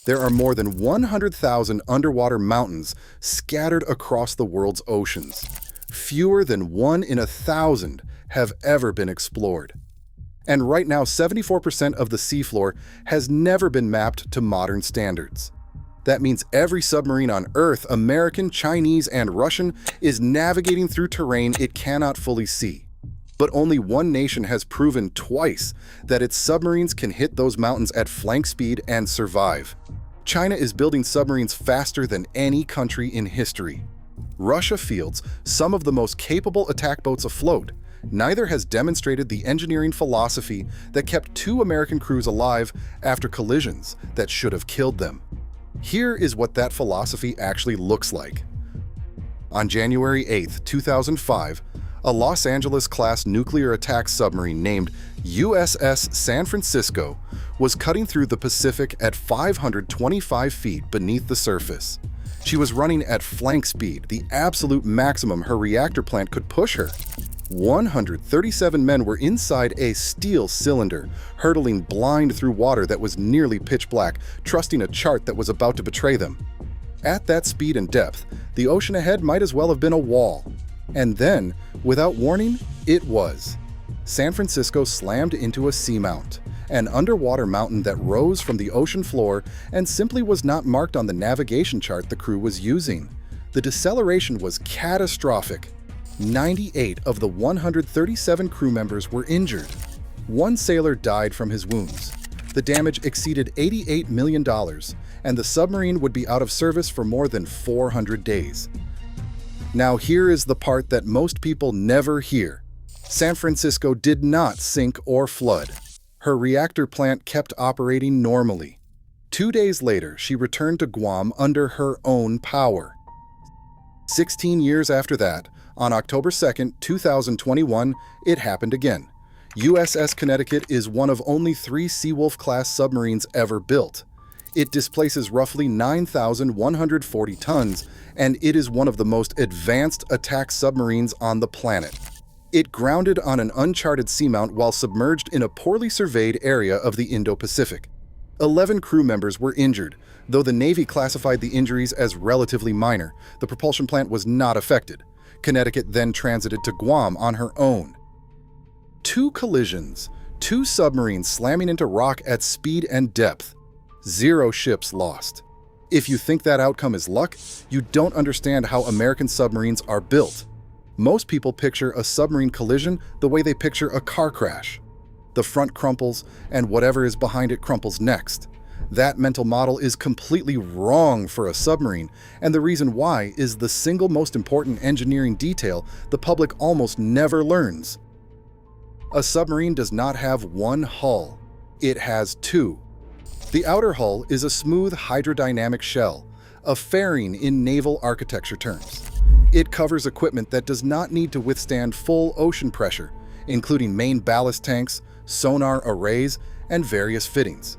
There are more than 100,000 underwater mountains scattered across the world's oceans. Fewer than 1 in 1,000 have ever been explored. And right now, 74% of the seafloor has never been mapped to modern standards. That means every submarine on Earth, American, Chinese, and Russian, is navigating through terrain it cannot fully see. But only one nation has proven twice that its submarines can hit those mountains at flank speed and survive. China is building submarines faster than any country in history. Russia fields some of the most capable attack boats afloat. Neither has demonstrated the engineering philosophy that kept 2 American crews alive after collisions that should have killed them. Here is what that philosophy actually looks like. On January 8, 2005, a Los Angeles-class nuclear attack submarine named USS San Francisco was cutting through the Pacific at 525 feet beneath the surface. She was running at flank speed, the absolute maximum her reactor plant could push her. 137 men were inside a steel cylinder, hurtling blind through water that was nearly pitch black, trusting a chart that was about to betray them. At that speed and depth, the ocean ahead might as well have been a wall. And then, without warning, it was. San Francisco slammed into a seamount, an underwater mountain that rose from the ocean floor and simply was not marked on the navigation chart the crew was using. The deceleration was catastrophic. 98 of the 137 crew members were injured. One sailor died from his wounds. The damage exceeded $88 million, and the submarine would be out of service for more than 400 days. Now here is the part that most people never hear. San Francisco did not sink or flood. Her reactor plant kept operating normally. 2 days later, she returned to Guam under her own power. 16 years after that, on October 2, 2021, it happened again. USS Connecticut is one of only 3 Seawolf-class submarines ever built. It displaces roughly 9,140 tons, and it is one of the most advanced attack submarines on the planet. It grounded on an uncharted seamount while submerged in a poorly surveyed area of the Indo-Pacific. 11 crew members were injured. Though the Navy classified the injuries as relatively minor, the propulsion plant was not affected. Connecticut then transited to Guam on her own. 2 collisions, 2 submarines slamming into rock at speed and depth. 0 ships lost. If you think that outcome is luck, you don't understand how American submarines are built. Most people picture a submarine collision the way they picture a car crash. The front crumples, and whatever is behind it crumples next. That mental model is completely wrong for a submarine, and the reason why is the single most important engineering detail the public almost never learns. A submarine does not have one hull. It has 2. The outer hull is a smooth hydrodynamic shell, a fairing in naval architecture terms. It covers equipment that does not need to withstand full ocean pressure, including main ballast tanks, sonar arrays, and various fittings.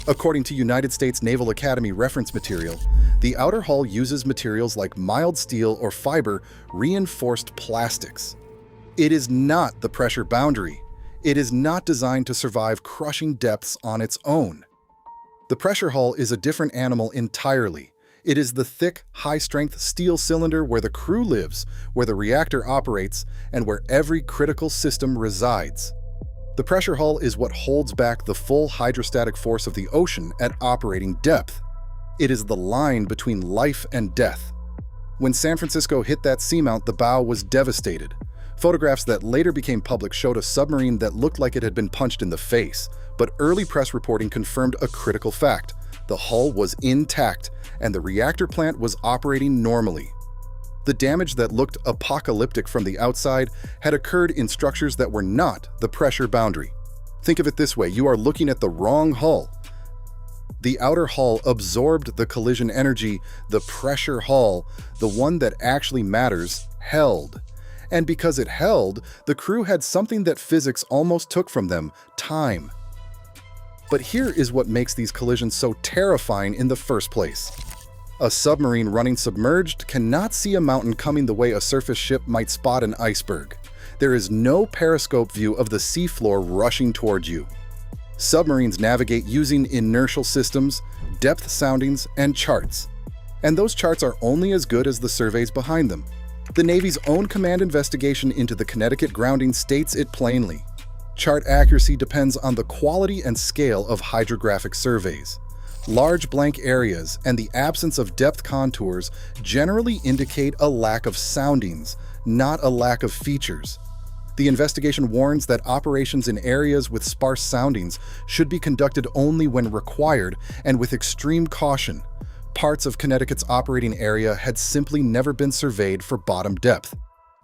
According to United States Naval Academy reference material, the outer hull uses materials like mild steel or fiber reinforced plastics. It is not the pressure boundary. It is not designed to survive crushing depths on its own. The pressure hull is a different animal entirely. It is the thick, high-strength steel cylinder where the crew lives, where the reactor operates, and where every critical system resides. The pressure hull is what holds back the full hydrostatic force of the ocean at operating depth. It is the line between life and death. When San Francisco hit that seamount, the bow was devastated. Photographs that later became public showed a submarine that looked like it had been punched in the face, but early press reporting confirmed a critical fact. The hull was intact, and the reactor plant was operating normally. The damage that looked apocalyptic from the outside had occurred in structures that were not the pressure boundary. Think of it this way, you are looking at the wrong hull. The outer hull absorbed the collision energy. The pressure hull, the one that actually matters, held. And because it held, the crew had something that physics almost took from them: time. But here is what makes these collisions so terrifying in the first place. A submarine running submerged cannot see a mountain coming the way a surface ship might spot an iceberg. There is no periscope view of the seafloor rushing toward you. Submarines navigate using inertial systems, depth soundings, and charts. And those charts are only as good as the surveys behind them. The Navy's own command investigation into the Connecticut grounding states it plainly. Chart accuracy depends on the quality and scale of hydrographic surveys. Large blank areas and the absence of depth contours generally indicate a lack of soundings, not a lack of features. The investigation warns that operations in areas with sparse soundings should be conducted only when required and with extreme caution. Parts of Connecticut's operating area had simply never been surveyed for bottom depth.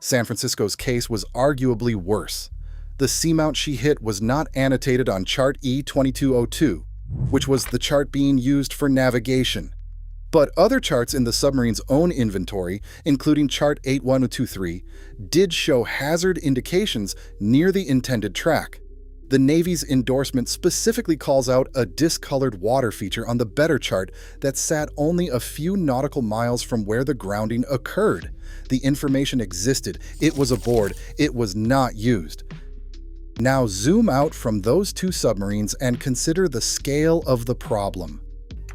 San Francisco's case was arguably worse. The seamount she hit was not annotated on Chart E2202, which was the chart being used for navigation. But other charts in the submarine's own inventory, including Chart 81023, did show hazard indications near the intended track. The Navy's endorsement specifically calls out a discolored water feature on the better chart that sat only a few nautical miles from where the grounding occurred. The information existed, it was aboard, it was not used. Now zoom out from those two submarines and consider the scale of the problem.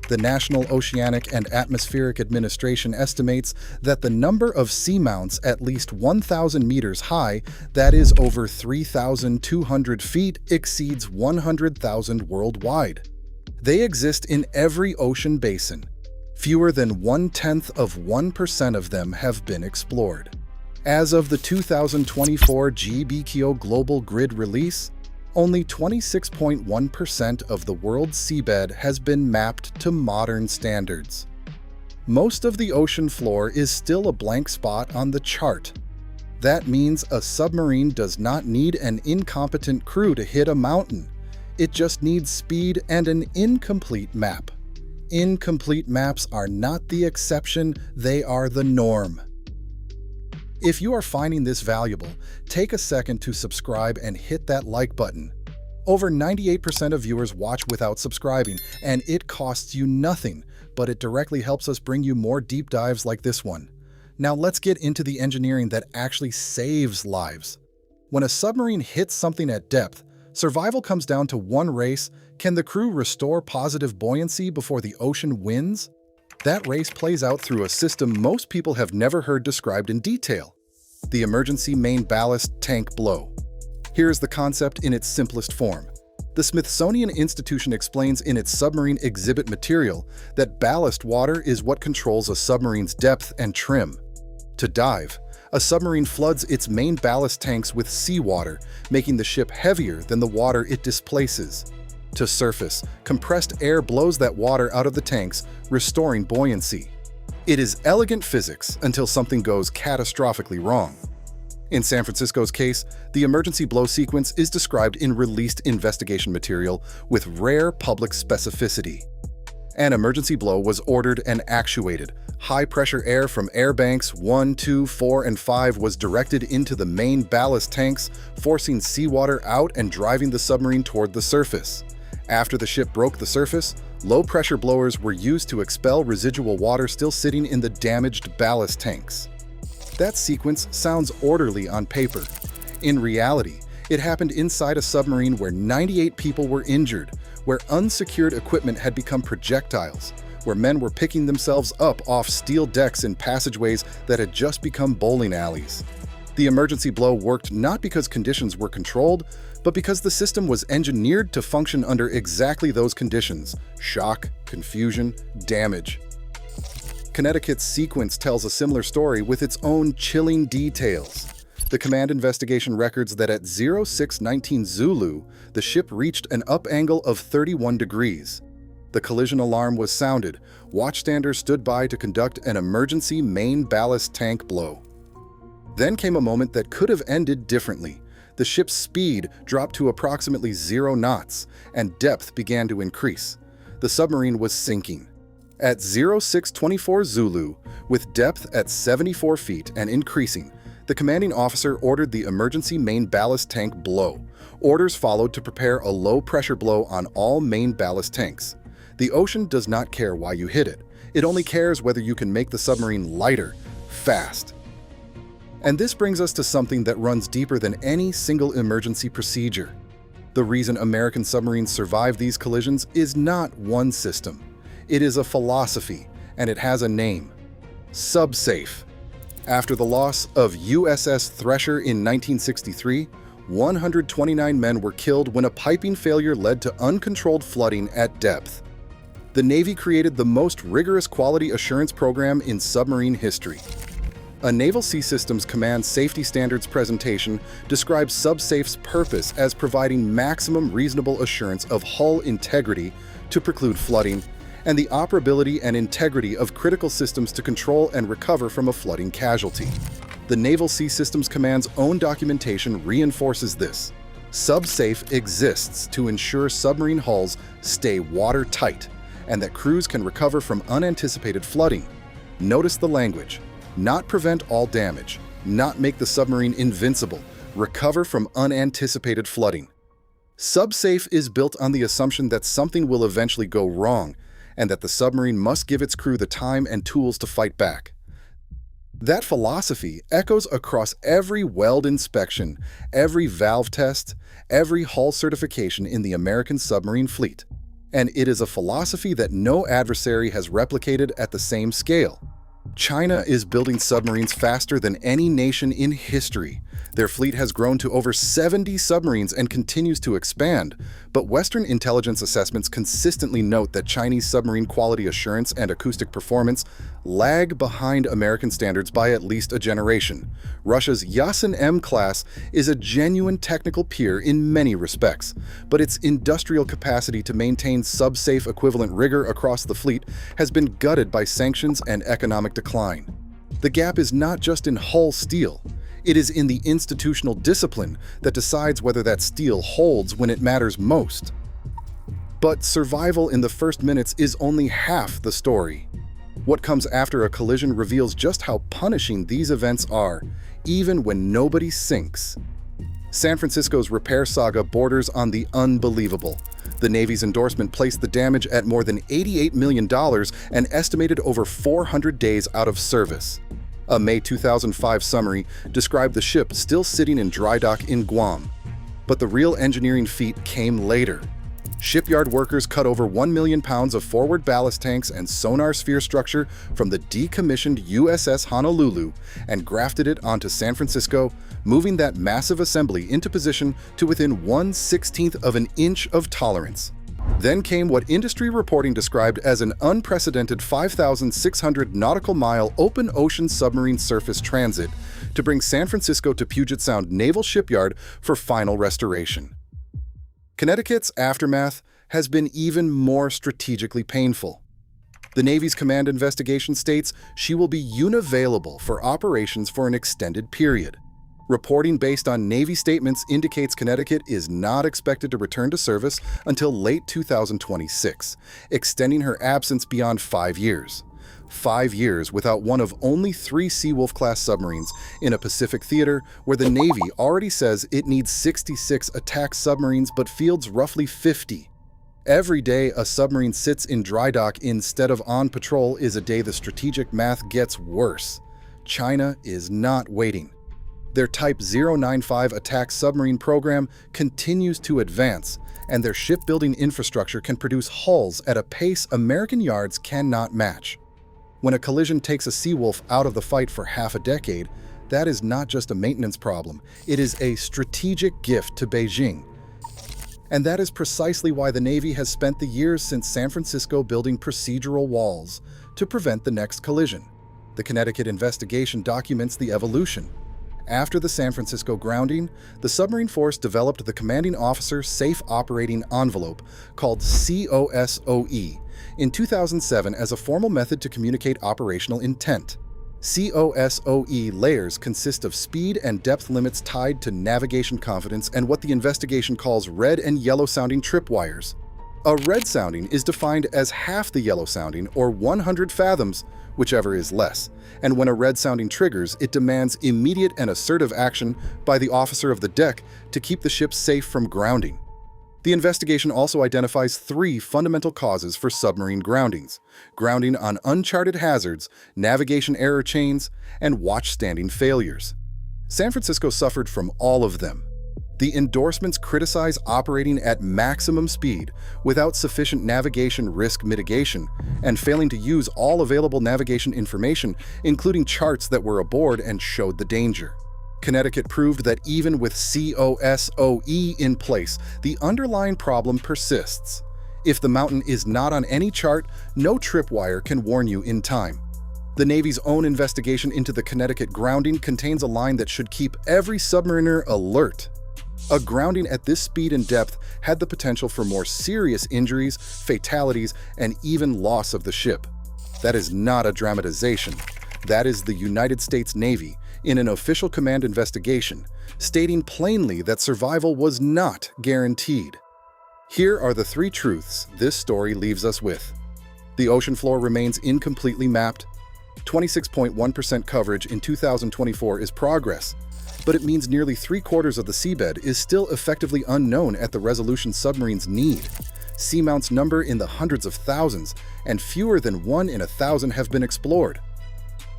The National Oceanic and Atmospheric Administration estimates that the number of seamounts at least 1,000 meters high, that is over 3,200 feet, exceeds 100,000 worldwide. They exist in every ocean basin. Fewer than 0.1% of them have been explored. As of the 2024 GBKO Global Grid release, only 26.1% of the world's seabed has been mapped to modern standards. Most of the ocean floor is still a blank spot on the chart. That means a submarine does not need an incompetent crew to hit a mountain. It just needs speed and an incomplete map. Incomplete maps are not the exception, they are the norm. If you are finding this valuable, take a second to subscribe and hit that like button. Over 98% of viewers watch without subscribing, and it costs you nothing, but it directly helps us bring you more deep dives like this one. Now let's get into the engineering that actually saves lives. When a submarine hits something at depth, survival comes down to one race: can the crew restore positive buoyancy before the ocean wins? That race plays out through a system most people have never heard described in detail: the emergency main ballast tank blow. Here's the concept in its simplest form. The Smithsonian Institution explains in its submarine exhibit material that ballast water is what controls a submarine's depth and trim. To dive, a submarine floods its main ballast tanks with seawater, making the ship heavier than the water it displaces. To surface, compressed air blows that water out of the tanks, restoring buoyancy. It is elegant physics until something goes catastrophically wrong. In San Francisco's case, the emergency blow sequence is described in released investigation material with rare public specificity. An emergency blow was ordered and actuated. High-pressure air from air banks 1, 2, 4, and 5 was directed into the main ballast tanks, forcing seawater out and driving the submarine toward the surface. After the ship broke the surface, low-pressure blowers were used to expel residual water still sitting in the damaged ballast tanks. That sequence sounds orderly on paper. In reality, it happened inside a submarine where 98 people were injured, where unsecured equipment had become projectiles, where men were picking themselves up off steel decks in passageways that had just become bowling alleys. The emergency blow worked not because conditions were controlled, but because the system was engineered to function under exactly those conditions: shock, confusion, damage. Connecticut's sequence tells a similar story with its own chilling details. The command investigation records that at 0619 Zulu, the ship reached an up angle of 31 degrees. The collision alarm was sounded. Watchstanders stood by to conduct an emergency main ballast tank blow. Then came a moment that could have ended differently. The ship's speed dropped to approximately 0 knots, and depth began to increase. The submarine was sinking. At 0624 Zulu, with depth at 74 feet and increasing, the commanding officer ordered the emergency main ballast tank blow. Orders followed to prepare a low-pressure blow on all main ballast tanks. The ocean does not care why you hit it. It only cares whether you can make the submarine lighter, fast. And this brings us to something that runs deeper than any single emergency procedure: The reason American submarines survive these collisions is not one system. It is a philosophy, and it has a name: Subsafe. After the loss of USS Thresher in 1963, 129 men were killed when a piping failure led to uncontrolled flooding at depth. The Navy created the most rigorous quality assurance program in submarine history. A Naval Sea Systems Command Safety Standards presentation describes Subsafe's purpose as providing maximum reasonable assurance of hull integrity to preclude flooding, and the operability and integrity of critical systems to control and recover from a flooding casualty. The Naval Sea Systems Command's own documentation reinforces this. Subsafe exists to ensure submarine hulls stay watertight and that crews can recover from unanticipated flooding. Notice the language: not prevent all damage, not make the submarine invincible, recover from unanticipated flooding. Subsafe is built on the assumption that something will eventually go wrong and that the submarine must give its crew the time and tools to fight back. That philosophy echoes across every weld inspection, every valve test, every hull certification in the American submarine fleet. And it is a philosophy that no adversary has replicated at the same scale. China is building submarines faster than any nation in history. Their fleet has grown to over 70 submarines and continues to expand, but Western intelligence assessments consistently note that Chinese submarine quality assurance and acoustic performance lag behind American standards by at least a generation. Russia's Yasin M class is a genuine technical peer in many respects, but its industrial capacity to maintain Subsafe equivalent rigor across the fleet has been gutted by sanctions and economic decline. The gap is not just in hull steel. It is in the institutional discipline that decides whether that steel holds when it matters most. But survival in the first minutes is only half the story. What comes after a collision reveals just how punishing these events are, even when nobody sinks. San Francisco's repair saga borders on the unbelievable. The Navy's endorsement placed the damage at more than $88 million and estimated over 400 days out of service. A May 2005 summary described the ship still sitting in dry dock in Guam. But the real engineering feat came later. Shipyard workers cut over 1 million pounds of forward ballast tanks and sonar sphere structure from the decommissioned USS Honolulu and grafted it onto San Francisco, moving that massive assembly into position to within 1/16th of an inch of tolerance. Then came what industry reporting described as an unprecedented 5,600 nautical mile open ocean submarine surface transit to bring San Francisco to Puget Sound Naval Shipyard for final restoration. Connecticut's aftermath has been even more strategically painful. The Navy's command investigation states she will be unavailable for operations for an extended period. Reporting based on Navy statements indicates Connecticut is not expected to return to service until late 2026, extending her absence beyond 5 years. 5 years without one of only 3 Seawolf-class submarines in a Pacific theater where the Navy already says it needs 66 attack submarines but fields roughly 50. Every day a submarine sits in dry dock instead of on patrol is a day the strategic math gets worse. China is not waiting. Their Type 095 attack submarine program continues to advance, and their shipbuilding infrastructure can produce hulls at a pace American yards cannot match. When a collision takes a Seawolf out of the fight for half a decade, that is not just a maintenance problem, it is a strategic gift to Beijing. And that is precisely why the Navy has spent the years since San Francisco building procedural walls to prevent the next collision. The Connecticut investigation documents the evolution. After the San Francisco grounding, the submarine force developed the Commanding Officer Safe Operating Envelope, called COSOE, in 2007 as a formal method to communicate operational intent. COSOE layers consist of speed and depth limits tied to navigation confidence and what the investigation calls red and yellow sounding tripwires. A red sounding is defined as half the yellow sounding, or 100 fathoms, whichever is less, and when a red sounding triggers, it demands immediate and assertive action by the officer of the deck to keep the ship safe from grounding. The investigation also identifies 3 fundamental causes for submarine groundings: grounding on uncharted hazards, navigation error chains, and watch standing failures. San Francisco suffered from all of them. The endorsements criticize operating at maximum speed without sufficient navigation risk mitigation and failing to use all available navigation information, including charts that were aboard and showed the danger. Connecticut proved that even with COSOE in place, the underlying problem persists. If the mountain is not on any chart, no tripwire can warn you in time. The Navy's own investigation into the Connecticut grounding contains a line that should keep every submariner alert. A grounding at this speed and depth had the potential for more serious injuries, fatalities, and even loss of the ship. That is not a dramatization. That is the United States Navy, in an official command investigation, stating plainly that survival was not guaranteed. Here are the three truths this story leaves us with. The ocean floor remains incompletely mapped. 26.1% coverage in 2024 is progress, but it means nearly 3/4 of the seabed is still effectively unknown at the resolution submarines need. Seamounts number in the hundreds of thousands, and fewer than 1 in 1,000 have been explored.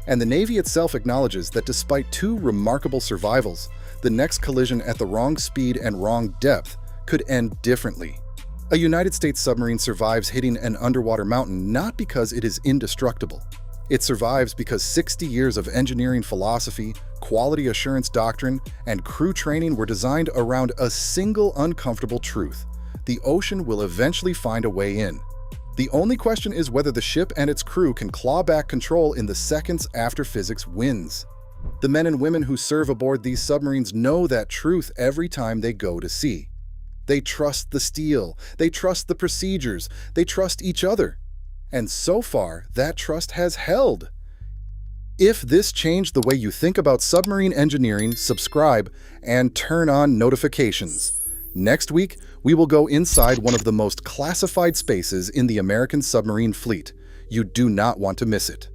And the Navy itself acknowledges that despite 2 remarkable survivals, the next collision at the wrong speed and wrong depth could end differently. A United States submarine survives hitting an underwater mountain not because it is indestructible. It survives because 60 years of engineering philosophy, quality assurance doctrine, and crew training were designed around a single uncomfortable truth: the ocean will eventually find a way in. The only question is whether the ship and its crew can claw back control in the seconds after physics wins. The men and women who serve aboard these submarines know that truth every time they go to sea. They trust the steel, they trust the procedures, they trust each other. And so far, that trust has held. If this changed the way you think about submarine engineering, subscribe and turn on notifications. Next week, we will go inside one of the most classified spaces in the American submarine fleet. You do not want to miss it.